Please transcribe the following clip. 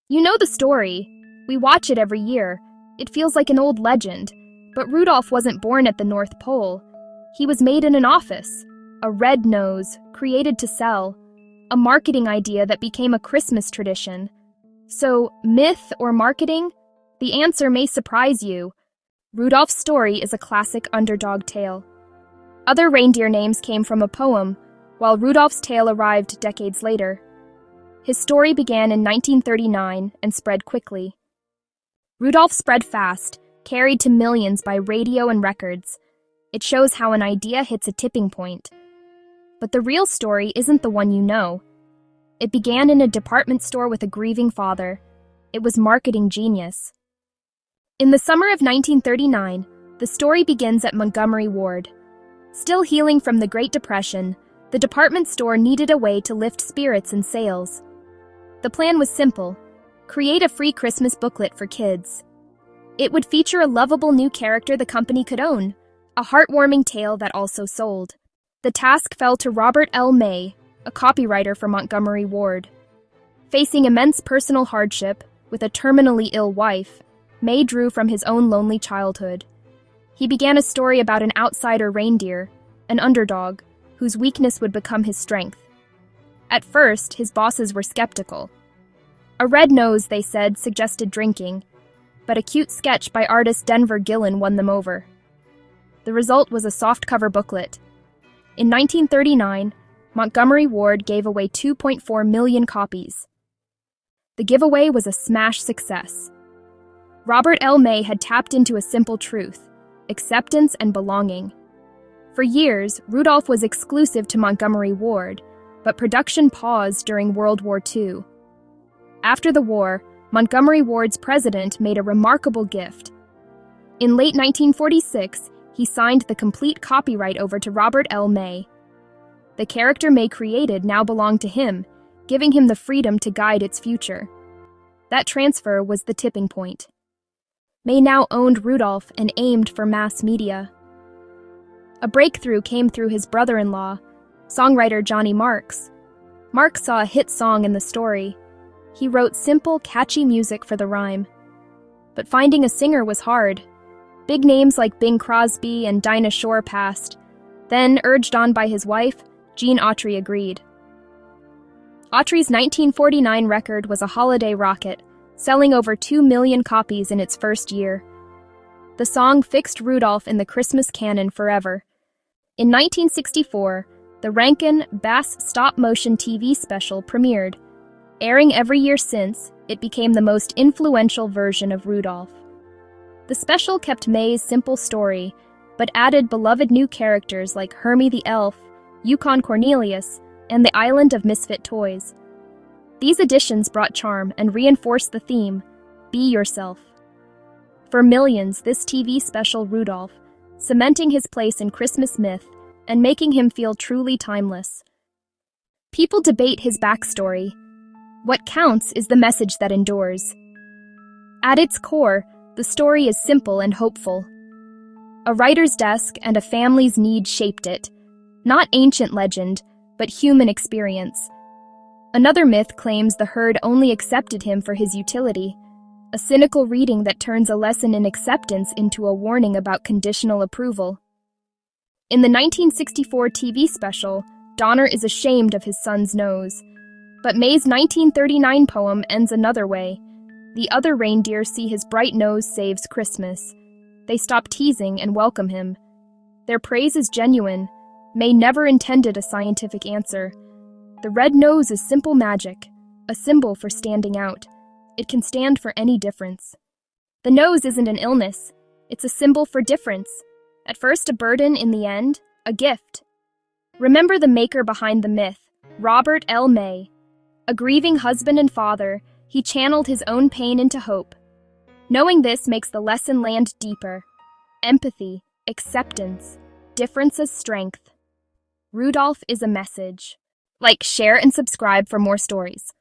You know the story. We watch it every year. It feels like an old legend. But Rudolph wasn't born at the North Pole. He was made in an office. A red nose, created to sell. A marketing idea that became a Christmas tradition. So, myth or marketing? The answer may surprise you. Rudolph's story is a classic underdog tale. Other reindeer names came from a poem, while Rudolph's tale arrived decades later. His story began in 1939 and spread quickly. Rudolph spread fast, carried to millions by radio and records. It shows how an idea hits a tipping point. But the real story isn't the one you know. It began in a department store with a grieving father. It was marketing genius. In the summer of 1939, the story begins at Montgomery Ward. Still healing from the Great Depression, the department store needed a way to lift spirits and sales. The plan was simple: create a free Christmas booklet for kids. It would feature a lovable new character the company could own, a heartwarming tale that also sold. The task fell to Robert L. May, a copywriter for Montgomery Ward. Facing immense personal hardship, with a terminally ill wife, May drew from his own lonely childhood. He began a story about an outsider reindeer, an underdog, whose weakness would become his strength. At first, his bosses were skeptical. A red nose, they said, suggested drinking, but a cute sketch by artist Denver Gillen won them over. The result was a softcover booklet. In 1939, Montgomery Ward gave away 2.4 million copies. The giveaway was a smash success. Robert L. May had tapped into a simple truth: acceptance and belonging. For years, Rudolph was exclusive to Montgomery Ward, but production paused during World War II. After the war, Montgomery Ward's president made a remarkable gift. In late 1946, he signed the complete copyright over to Robert L. May. The character May created now belonged to him, giving him the freedom to guide its future. That transfer was the tipping point. May now owned Rudolph and aimed for mass media. A breakthrough came through his brother-in-law, songwriter Johnny Marks. Marks saw a hit song in the story. He wrote simple, catchy music for the rhyme. But finding a singer was hard. Big names like Bing Crosby and Dinah Shore passed. Then, urged on by his wife, Gene Autry agreed. Autry's 1949 record was a holiday rocket, selling over 2 million copies in its first year. The song fixed Rudolph in the Christmas canon forever. In 1964, the Rankin-Bass stop-motion TV special premiered. Airing every year since, it became the most influential version of Rudolph. The special kept May's simple story, but added beloved new characters like Hermie the Elf, Yukon Cornelius, and the Island of Misfit Toys. These additions brought charm and reinforced the theme: be yourself. For millions, this TV special Rudolph, cementing his place in Christmas myth and making him feel truly timeless. People debate his backstory. What counts is the message that endures. At its core, the story is simple and hopeful. A writer's desk and a family's need shaped it. Not ancient legend, but human experience. Another myth claims the herd only accepted him for his utility, a cynical reading that turns a lesson in acceptance into a warning about conditional approval. In the 1964 TV special, Donner is ashamed of his son's nose. But May's 1939 poem ends another way. The other reindeer see his bright nose saves Christmas. They stop teasing and welcome him. Their praise is genuine. May never intended a scientific answer. The red nose is simple magic, a symbol for standing out. It can stand for any difference. The nose isn't an illness. It's a symbol for difference. At first a burden, in the end, a gift. Remember the maker behind the myth, Robert L. May. A grieving husband and father, he channeled his own pain into hope. Knowing this makes the lesson land deeper. Empathy, acceptance, difference as strength. Rudolph is a message. Like, share, and subscribe for more stories.